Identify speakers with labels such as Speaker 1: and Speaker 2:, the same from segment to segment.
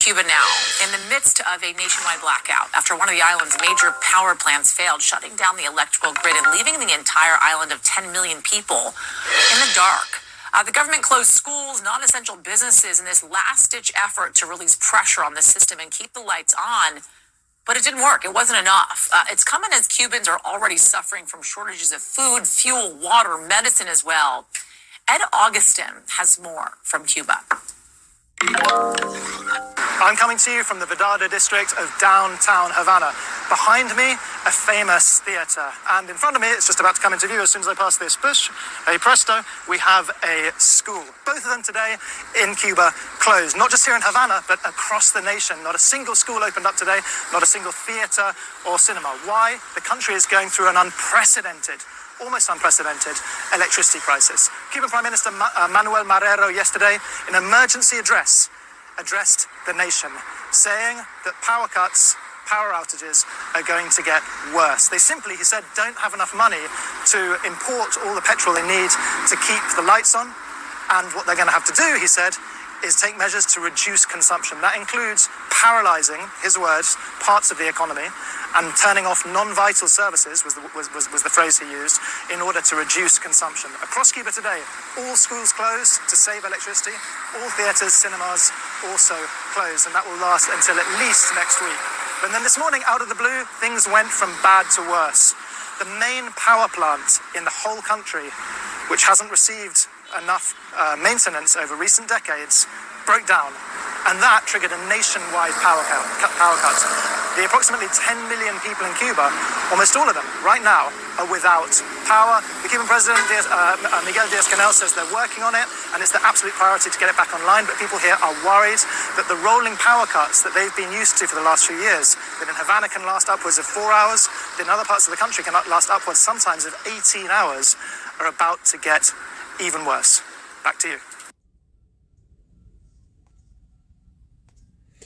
Speaker 1: Cuba now, in the midst of a nationwide blackout after one of the island's major power plants failed, shutting down the electrical grid and leaving the entire island of 10 million people in the dark. The government closed schools, non-essential businesses in this last-ditch effort to release pressure on the system and keep the lights on. But it didn't work. It wasn't enough. It's coming as Cubans are already suffering from shortages of food, fuel, water, medicine as well. Ed Augustin has more from Cuba.
Speaker 2: I'm coming to you from the Vedada district of downtown Havana. Behind me, a famous theater. And in front of me, it's just about to come into view as soon as I pass this bush. Hey presto, we have a school. Both of them today in Cuba closed. Not just here in Havana, but across the nation. Not a single school opened up today, not a single theater or cinema. Why? The country is going through an almost unprecedented electricity crisis. Cuban Prime Minister Manuel Marrero yesterday, in an emergency address, addressed the nation, saying that power cuts, power outages are going to get worse. They simply, he said, don't have enough money to import all the petrol they need to keep the lights on. And what they're going to have to do, he said, is take measures to reduce consumption. That includes paralyzing, his words, parts of the economy and turning off non-vital services, was the phrase he used, in order to reduce consumption. Across Cuba today, all schools closed to save electricity, all theaters, cinemas also closed, and that will last until at least next week. But then this morning, out of the blue, things went from bad to worse. The main power plant in the whole country, which hasn't received enough maintenance over recent decades, broke down, and that triggered a nationwide power cut. The approximately 10 million people in Cuba, almost all of them, right now, are without power. The Cuban president, Miguel Díaz-Canel, says they're working on it, and it's the absolute priority to get it back online, but people here are worried that the rolling power cuts that they've been used to for the last few years, that in Havana can last upwards of 4 hours, that in other parts of the country can last upwards sometimes of 18 hours, are about to get even worse. Back to you.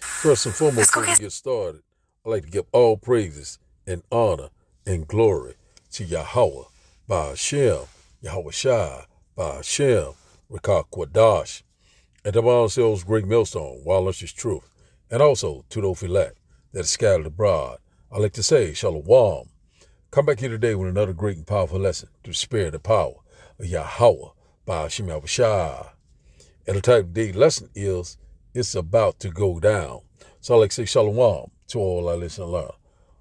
Speaker 3: First and foremost, before we get started, I'd like to give all praises and honor and glory to Yahweh, Ba'ashem, Yahweh Shai, Ba'ashem, Rekah Kwadash, and to ourselves great millstone, while us is truth, and also to the Ophilat that is scattered abroad. I'd like to say, Shalom. Come back here today with another great and powerful lesson to the spirit and power of Yahweh, Ba'ashem, Yahweh Shai. And the type of day lesson is, it's about to go down. So I'd like to say Shalom to all our listeners and learners.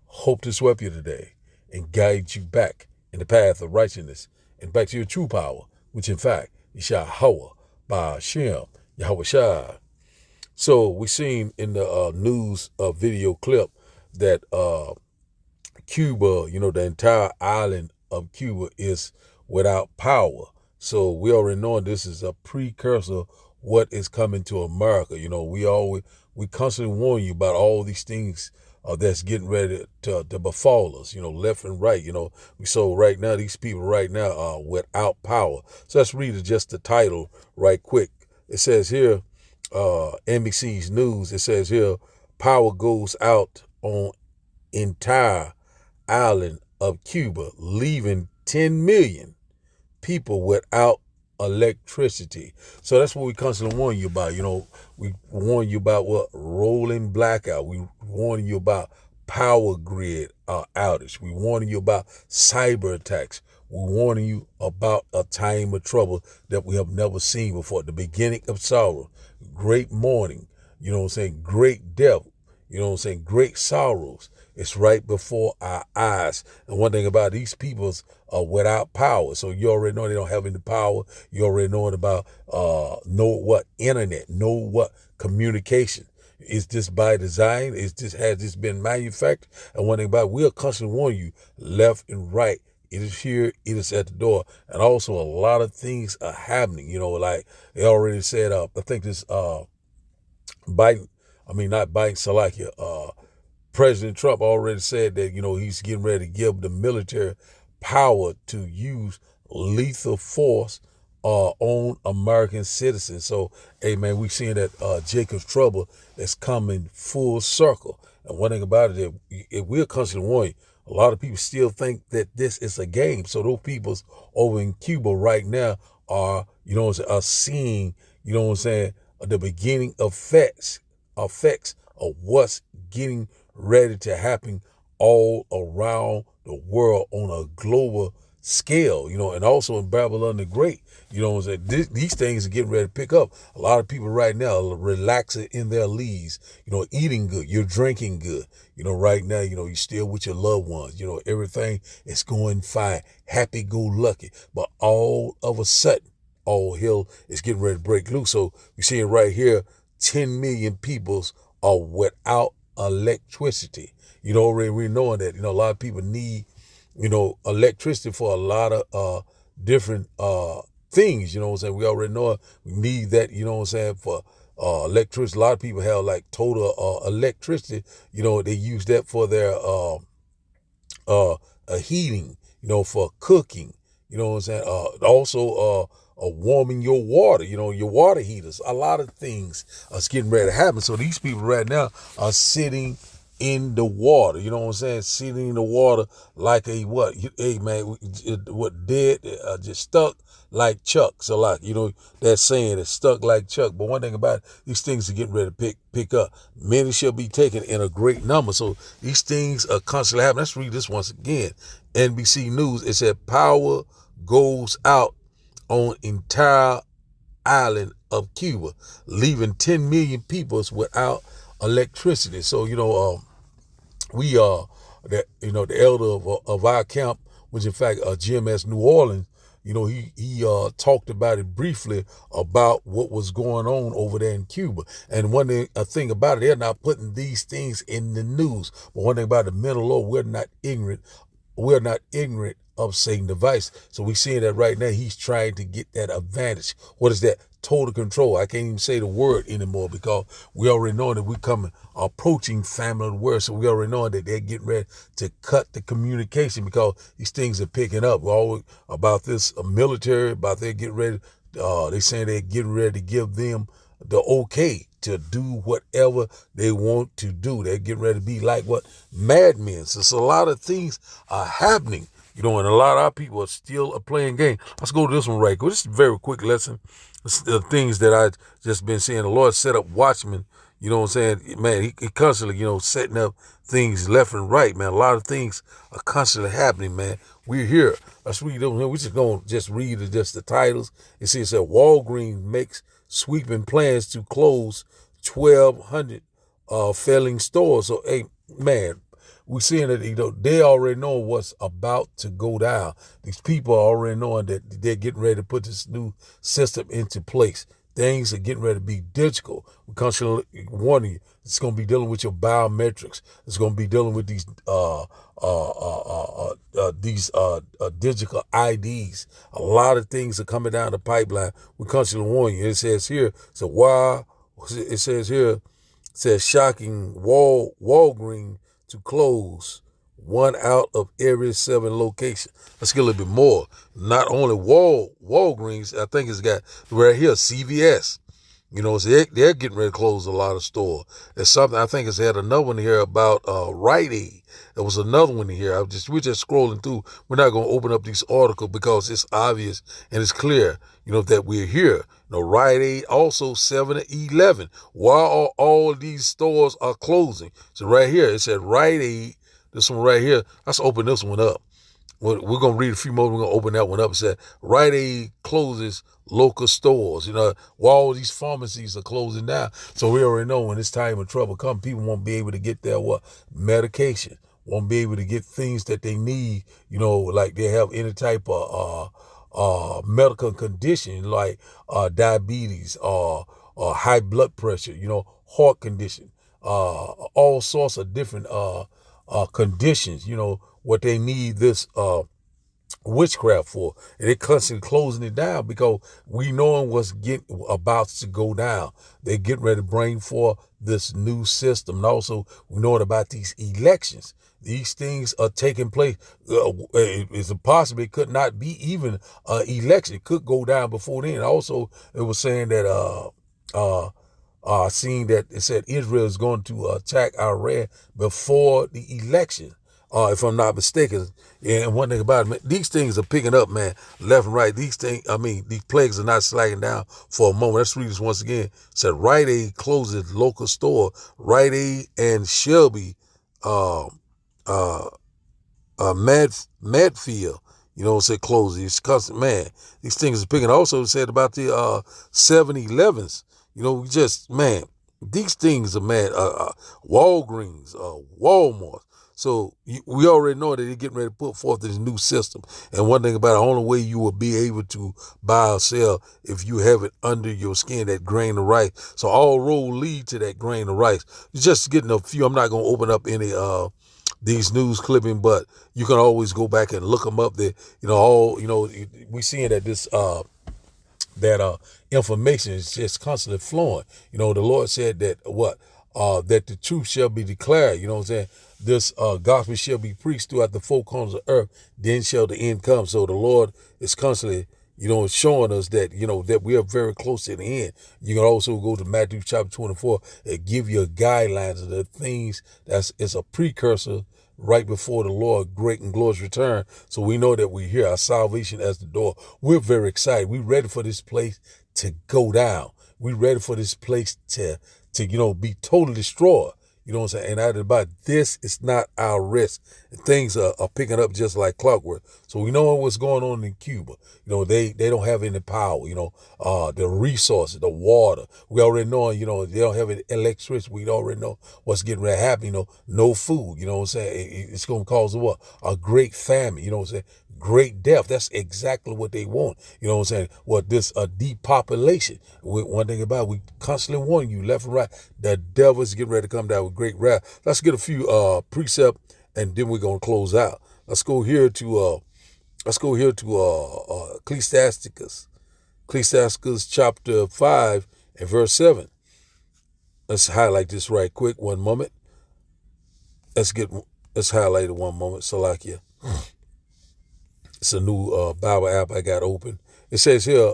Speaker 3: Hope to sweep you today and guide you back in the path of righteousness and back to your true power, which in fact is Yahweh, Ba'ashem, Yahweh Shai. So we seen in the news video clip that Cuba, the entire island of Cuba is without power. So we already know this is a precursor what is coming to America. We constantly warn you about all these things that's getting ready to befall us, left and right. So right now, these people right now are without power. So let's read just the title right quick. It says here, NBC's news, it says here, power goes out on entire island of Cuba, leaving 10 million people without electricity. So that's what we constantly warn you about. We warn you about what? Rolling blackout. We warn you about power grid outage. We warning you about cyber attacks. We're warning you about a time of trouble that we have never seen before. The beginning of sorrow, great mourning, great death, great sorrows. It's right before our eyes. And one thing about these peoples are without power. So you already know they don't have any power. You already know about know what internet, know what communication. Is this by design? Has this been manufactured? And one thing about it, we'll constantly warn you left and right. It is here, it is at the door. And also a lot of things are happening. Like they already said, I think this Biden, not Biden, Salakia, President Trump already said that, he's getting ready to give the military power to use lethal force on American citizens. So, hey, man, we're seeing that Jacob's trouble is coming full circle. And one thing about it, if we're constantly warning, a lot of people still think that this is a game. So those people over in Cuba right now are seeing, the beginning effects effects of what's getting ready to happen all around the world on a global scale, and also in Babylon the Great. These things are getting ready to pick up. A lot of people right now are relaxing in their leaves, eating good, you're drinking good, right now, you're still with your loved ones, everything is going fine, happy-go-lucky, but all of a sudden, all hell is getting ready to break loose. So you're seeing right here, 10 million people are without electricity. Already we're knowing that, a lot of people need, electricity for a lot of different things, what I'm saying? We already know we need that, what I'm saying, for electricity. A lot of people have like total electricity, they use that for their heating, for cooking, what I'm saying? Also warming your water, your water heaters. A lot of things are getting ready to happen. So these people right now are sitting in the water, what I'm saying? Sitting in the water like a what? Hey man, what dead, just stuck like Chuck. So like, that saying is stuck like Chuck. But one thing about it, these things are getting ready to pick up. Many shall be taken in a great number. So these things are constantly happening. Let's read this once again. NBC News, it said power goes out on entire island of Cuba, leaving 10 million people without electricity. So, we the elder of our camp, which in fact GMS New Orleans, he talked about it briefly about what was going on over there in Cuba. And one thing about it, they're not putting these things in the news. But one thing about the men of the Lord, we're not ignorant of Satan's device. So we're seeing that right now he's trying to get that advantage. What is that? Total control. I can't even say the word anymore because we already know that we're approaching family of the word. So we already know that they're getting ready to cut the communication because these things are picking up. We're all about this military, about they're getting ready. They saying they're getting ready to give them the okay to do whatever they want to do. They're getting ready to be like what? Madmen. So a lot of things are happening, and a lot of our people are still playing game. Let's go to this one right quick. This is a very quick lesson. It's the things that I've just been seeing. The Lord set up watchmen, what I'm saying? Man, he constantly, setting up things left and right, man. A lot of things are constantly happening, man. We're here. Let's read them here. We're just going to just read just the titles. It says that Walgreens makes sweeping plans to close 1,200 failing stores. So, hey, man, we're seeing that they already know what's about to go down. These people are already knowing that they're getting ready to put this new system into place. Things are getting ready to be digital. We're constantly warning you. It's going to be dealing with your biometrics. It's going to be dealing with these digital IDs. A lot of things are coming down the pipeline. We're constantly warning you. It says here, it says shocking Walgreens to close 1 out of every 7 locations. Let's get a little bit more. Not only Walgreens, I think it's got right here CVS. So they're getting ready to close a lot of stores. There's something, I think it's had another one here about Rite Aid. There was another one here. We're just scrolling through. We're not going to open up this article because it's obvious and it's clear, that we're here. Rite Aid, also 7-Eleven. Why are all these stores are closing? So right here, it said Rite Aid. This one right here. Let's open this one up. We're going to read a few more. We're going to open that one up. It said Rite Aid closes local stores. While all these pharmacies are closing down. So we already know when this time of trouble comes, people won't be able to get their medication. Won't be able to get things that they need, like they have any type of medical condition like diabetes or high blood pressure, heart condition, all sorts of different conditions, what they need this witchcraft for. And they're constantly closing it down because we knowing what's about to go down. They're getting ready to bring forth this new system. And also we knowing about these elections. These things are taking place. It's possible it could not be even an election. It could go down before then. Also, it was saying that seeing that it said Israel is going to attack Iran before the election. if I'm not mistaken. Yeah, and one thing about it, man, these things are picking up, man, left and right. These plagues are not slacking down for a moment. Let's read this once again. It said, Rite Aid closes local store. Rite Aid and Shelby, uh, uh, Medfield, said closes. It's constant, man. These things are picking. Also said about the 7-Elevens. We just, man, these things are, man, Walgreens, Walmart. So we already know that they're getting ready to put forth this new system. And one thing about it, the only way you will be able to buy or sell if you have it under your skin, that grain of rice. So all road lead to that grain of rice. Just getting a few. I'm not going to open up any these news clipping, but you can always go back and look them up. There, we seeing that this information is just constantly flowing. The Lord said that that the truth shall be declared. You know what I'm saying? This gospel shall be preached throughout the four corners of earth. Then shall the end come. So the Lord is constantly, showing us that, that we are very close to the end. You can also go to Matthew chapter 24 and give you guidelines of the things it's a precursor right before the Lord great and glorious return. So we know that we're here, our salvation as the door. We're very excited. We're ready for this place to go down. We're ready for this place to be totally destroyed. You know what I'm saying? And out about this is not our risk. And things are picking up just like clockwork. So we know what's going on in Cuba. They don't have any power, the resources, the water. We already know, they don't have any electricity. We already know what's getting ready to happen, no food, you know what I'm saying? It's going to cause what? A great famine, you know what I'm saying? Great death. That's exactly what they want. You know what I'm saying? This depopulation. One thing about it, we constantly warn you left and right. The devil's getting ready to come down with great wrath. Let's get a few precept, and then we're gonna close out. Let's go here to Ecclesiasticus. Ecclesiasticus chapter 5 and verse 7. Let's highlight this right quick. One moment. Let's highlight it one moment. Salakia. It's a new Bible app I got open. It says here,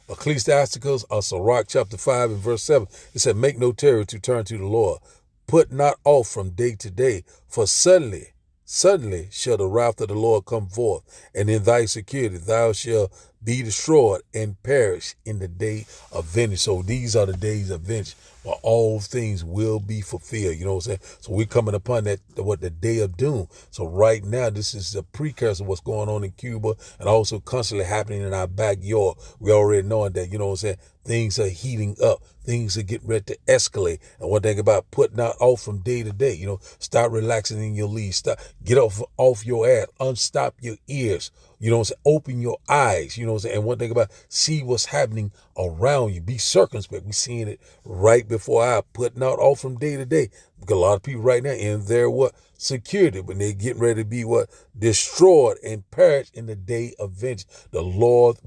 Speaker 3: Ecclesiasticus, Sirach chapter 5 and verse 7. It said, make no terror to turn to the Lord. Put not off from day to day, for suddenly shall the wrath of the Lord come forth, and in thy security thou shalt be destroyed and perish in the day of vengeance. So these are the days of vengeance where all things will be fulfilled. You know what I'm saying? So we're coming upon the day of doom. So right now, this is a precursor of what's going on in Cuba and also constantly happening in our backyard. We already knowing that, you know what I'm saying? Things are heating up. Things are getting ready to escalate. And one thing about putting out off from day to day, start relaxing in your lead. Get off your ass. Unstop your ears. You know what I'm saying? Open your eyes. You know what I'm saying? And one thing about see what's happening around you. Be circumspect. We're seeing it right before our putting out off from day to day. Because a lot of people right now in their security, but they're getting ready to be destroyed and perish in the day of vengeance. The Lord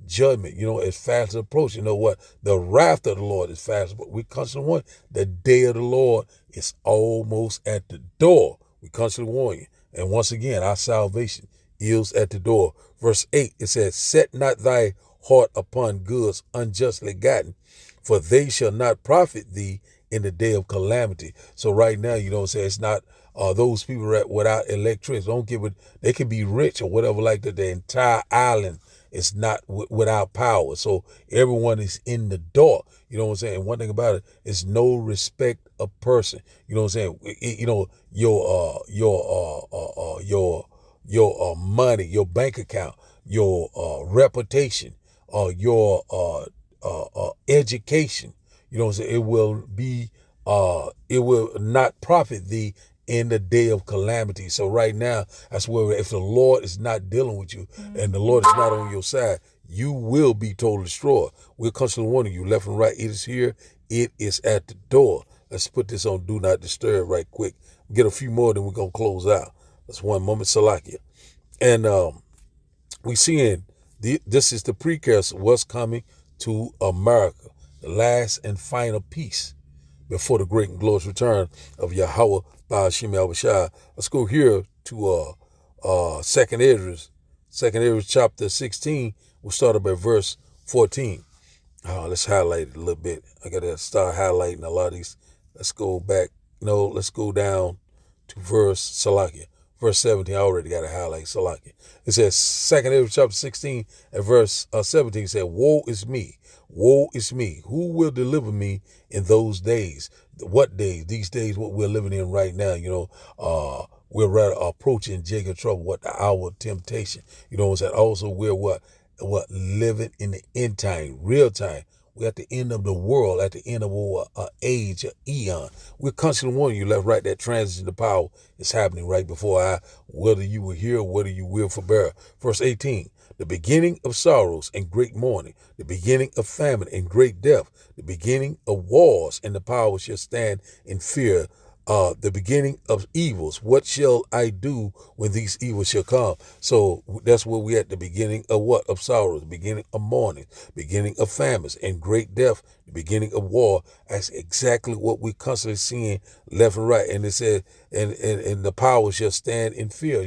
Speaker 3: judgment, is fast approaching. The wrath of the Lord is fast. But we constantly warn the day of the Lord is almost at the door. We constantly warn you. And once again, our salvation is at the door. Verse 8, it says, set not thy heart upon goods unjustly gotten, for they shall not profit thee in the day of calamity. So right now, you know what I'm saying? It's not those people without electricity. Don't give it. They can be rich or whatever like that. The entire island is not without power. So everyone is in the dark. You know what I'm saying? And one thing about it is no respect of person. You know what I'm saying? Your money, your bank account, your reputation, your education. You know what I'm saying? It will not profit thee in the day of calamity. So right now, that's where if the Lord is not dealing with you and the Lord is not on your side, you will be totally destroyed. We're constantly warning you left and right. It is here. It is at the door. Let's put this on Do Not Disturb right quick. Get a few more, then we're going to close out. That's one moment, Salakia. And we seeing this is the precursor of what's coming to America, the last and final peace before the great and glorious return of Yahweh Ba'ashim Yahushua. Let's go here to Second Ezra chapter 16. We'll start up at verse 14. Let's highlight it a little bit. I gotta start highlighting a lot of these. Let's go back. Let's go down to verse 17. I already got to highlight Salakia. It says, 2nd Ezra chapter 16 and verse 17 said, woe is me, who will deliver me in those days? What days? These days, what we're living in right now, we're rather approaching Jacob trouble, what the hour of temptation. You know what I'm saying? Also, we're what living in the end time, real time. We're at the end of the world, at the end of our age, eon. We're constantly warning you left, right, that transition to power is happening right before our, whether you will hear, whether you will forbear. Verse 18, the beginning of sorrows and great mourning, the beginning of famine and great death, the beginning of wars, and the power shall stand in fear. The beginning of evils. What shall I do when these evils shall come? So that's where we at, the beginning of what? Of sorrows, the beginning of mourning, beginning of famines and great death, the beginning of war. That's exactly what we constantly seeing left and right. And it says, and the power shall stand in fear.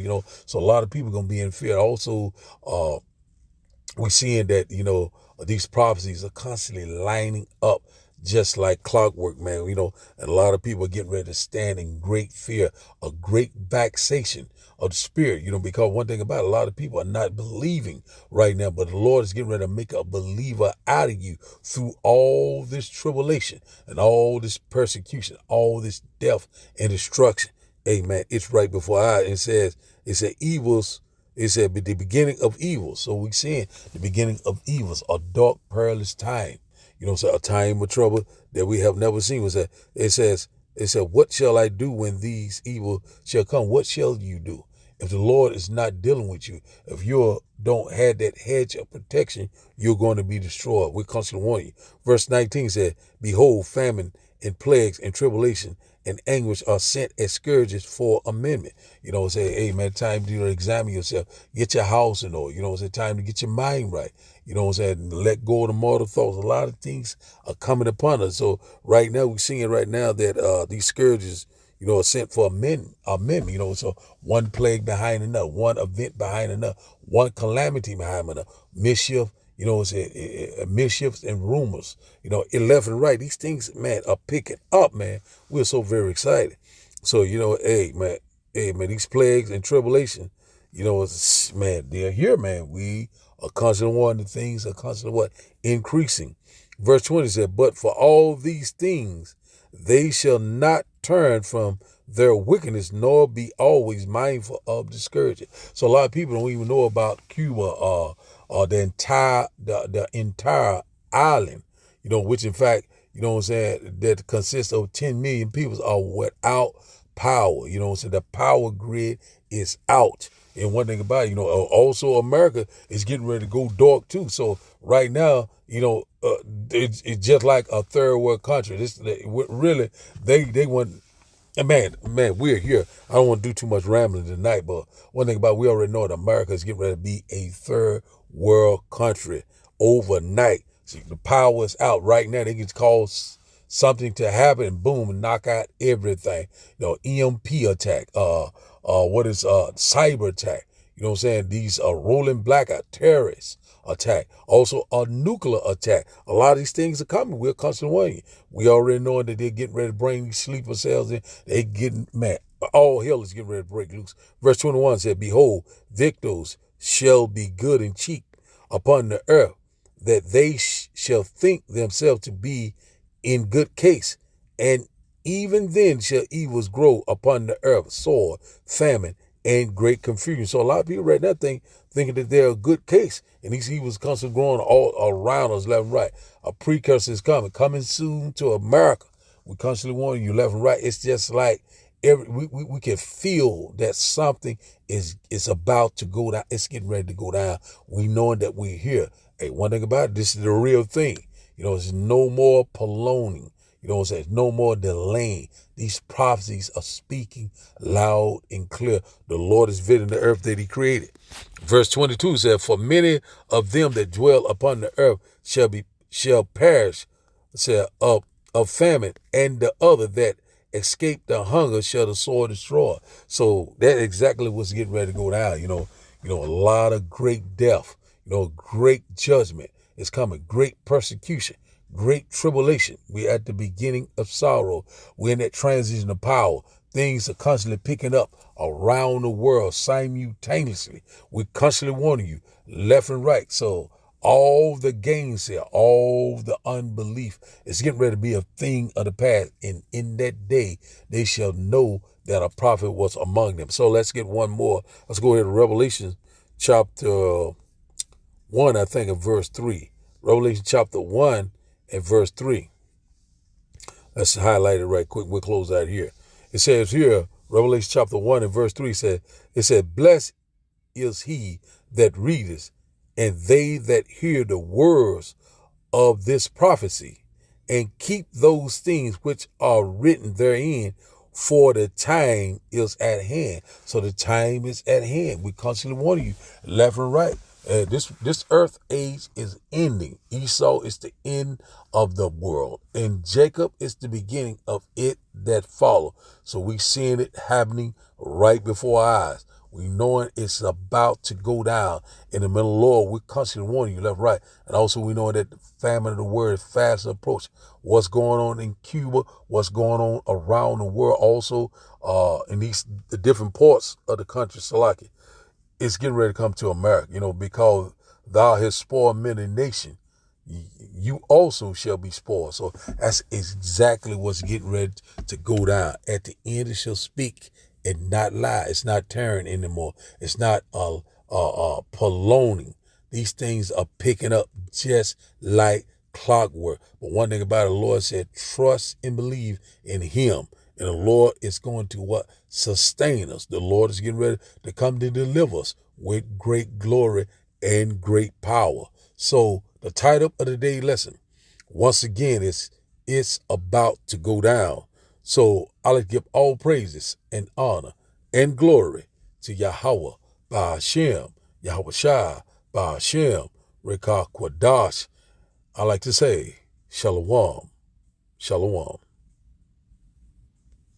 Speaker 3: So a lot of people gonna be in fear. Also, we're seeing that, these prophecies are constantly lining up just like clockwork, man. And a lot of people are getting ready to stand in great fear, a great vexation of the spirit, because one thing about it, a lot of people are not believing right now, but the Lord is getting ready to make a believer out of you through all this tribulation and all this persecution, all this death and destruction. Amen. It's right before our eyes. It said evils. It said the beginning of evil. So we're seeing the beginning of evils, a dark, perilous time. So a time of trouble that we have never seen. It said, what shall I do when these evil shall come? What shall you do? If the Lord is not dealing with you, if you don't have that hedge of protection, you're going to be destroyed. We're constantly warning you. Verse 19 said, behold, famine and plagues and tribulation and anguish are sent as scourges for amendment. Say, hey man, time to examine yourself. Get your house in order. Say, time to get your mind right. Let go of the mortal thoughts. A lot of things are coming upon us. So right now, we're seeing right now that these scourges, are sent for amendment. So one plague behind another, one event behind another, one calamity behind another, mischief, mischiefs and rumors, left and right. These things, man, are picking up, man. We're so very excited. So, hey, man, these plagues and tribulation, man, they're here, man. We are constantly warning, the things are constantly increasing. Verse 20 said, but for all these things, they shall not turn from their wickedness, nor be always mindful of discouragement. So a lot of people don't even know about Cuba or the entire island, which in fact, that consists of 10 million people are without power. The power grid is out. And one thing about it, also America is getting ready to go dark too. So right now, it's just like a third world country. Really, they want. And man, we're here. I don't want to do too much rambling tonight, but one thing about it, we already know that America is getting ready to be a third world country overnight. See, the power is out right now. They can cause something to happen and boom, and knock out everything. EMP attack, cyber attack. These are rolling blackout, terrorists attack, also a nuclear attack. A lot of these things are coming. We're constantly warning you. We already know that they're getting ready to bring these sleeper cells in. They getting mad. All hell is getting ready to break loose. Verse 21 said, behold, victors shall be good and cheap upon the earth, that they shall think themselves to be in good case. And even then shall evils grow upon the earth, sword, famine, and great confusion. So a lot of people right now thinking that they're a good case. And these evils constantly growing all around us, left and right. A precursor is coming soon to America. We constantly warning you left and right. It's just like we can feel that something is about to go down. It's getting ready to go down. We knowing that we're here. Hey, one thing about it, this is the real thing. There's no more prolonging. No more delaying. These prophecies are speaking loud and clear. The Lord is visiting the earth that he created. Verse 22 said, for many of them that dwell upon the earth shall perish, said, of famine, and the other that escape the hunger shall the sword destroy. So that exactly what's getting ready to go down. A lot of great death, great judgment is coming, great persecution, great tribulation. We're at the beginning of sorrow. We're in that transition of power. Things are constantly picking up around the world simultaneously. We're constantly warning you left and right. So all the gainsay, all the unbelief is getting ready to be a thing of the past. And in that day, they shall know that a prophet was among them. So let's get one more. Let's go ahead to Revelation chapter 1, I think, of verse 3. Revelation chapter 1 and verse 3. Let's highlight it right quick. We'll close out here. It says here, Revelation chapter 1 and verse 3 it said, blessed is he that readeth, and they that hear the words of this prophecy, and keep those things which are written therein, for the time is at hand. So the time is at hand. We constantly warn you left and right. This earth age is ending. Esau is the end of the world, and Jacob is the beginning of it that follow. So we seeing it happening right before our eyes. We knowing it's about to go down in the middle of the Lord. We're constantly warning you left, right. And also we know that the famine of the word is fast approaching. What's going on in Cuba, what's going on around the world, also in the different parts of the country, Salaki. It's getting ready to come to America, because thou hast spoiled many nations. You also shall be spoiled. So that's exactly what's getting ready to go down. At the end, it shall speak and not lie. It's not tearing anymore. It's not prolonging. These things are picking up just like clockwork. But one thing about it, the Lord said, trust and believe in him. And the Lord is going to what? Sustain us. The Lord is getting ready to come to deliver us with great glory and great power. So the title of the day lesson, once again, it's about to go down. So I'll give all praises and honor and glory to Yahweh, Ba'ashem, Yahweh Shai, Ba'ashem, Rekah Kwadash. I like to say, Shalom, Shalom.